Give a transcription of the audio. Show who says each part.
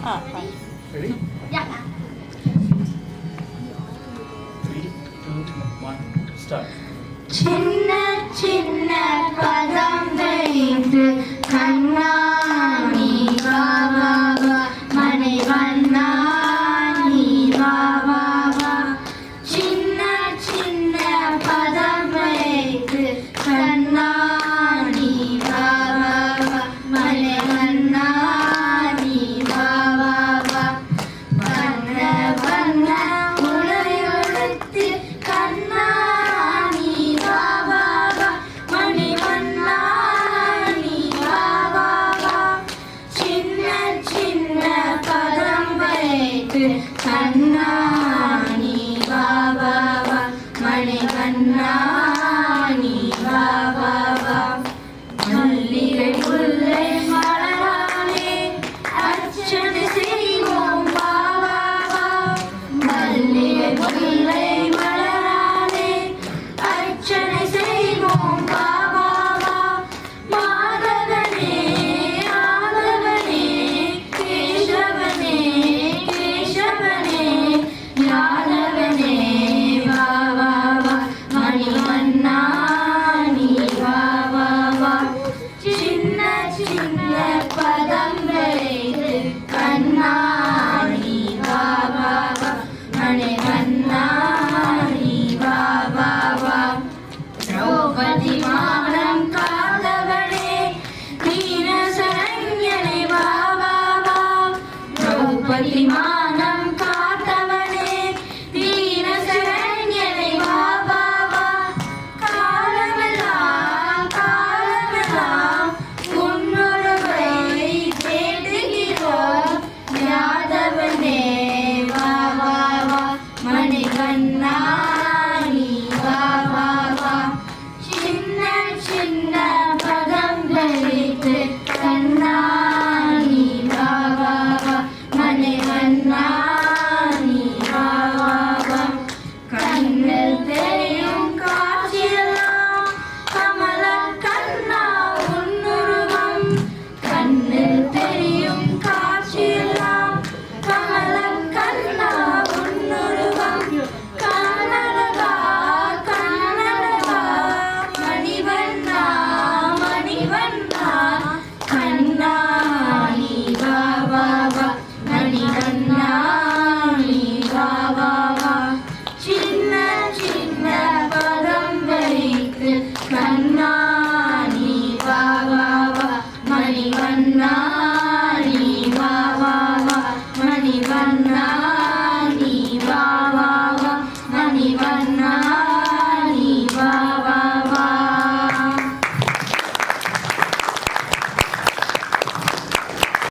Speaker 1: Ready?
Speaker 2: Yeah.
Speaker 1: 3, 2, 1, start.
Speaker 2: சின்ன சின்ன பதம் வைத்து கண்ணா நீ வா வா வா மனை வண்ணா நீ வா வா வா சின்ன சின்ன பதம் வைத்து கண்ணா நீ வா வா வா மனை வண்ணா நீ வா வா வா வண்ண வண்ண முளையொடுத்து கண்ணா கண்ணா நீ வா வா வா மணி கண்ணா நீ வா வா வா மல்லிகை முல்லை மலராலே அர்ச்சனை செய்வோம் வா வா வா மல்லிகை முல்லை மலராலே அர்ச்சனை செய்வோம் வா வா வா மாதவனே ஆதவனே கேசவனே யாதவனே வா வா வா மணிவண்ணா நீ வா வா வா சின்ன சின்ன பதம் வைத்து கண்ணா நீ வா வா வா மணிவண்ணா நீ வா வா வா திரௌபதி மானம் காதவனே வீர சரண்யனே வா வா வா திரௌபதி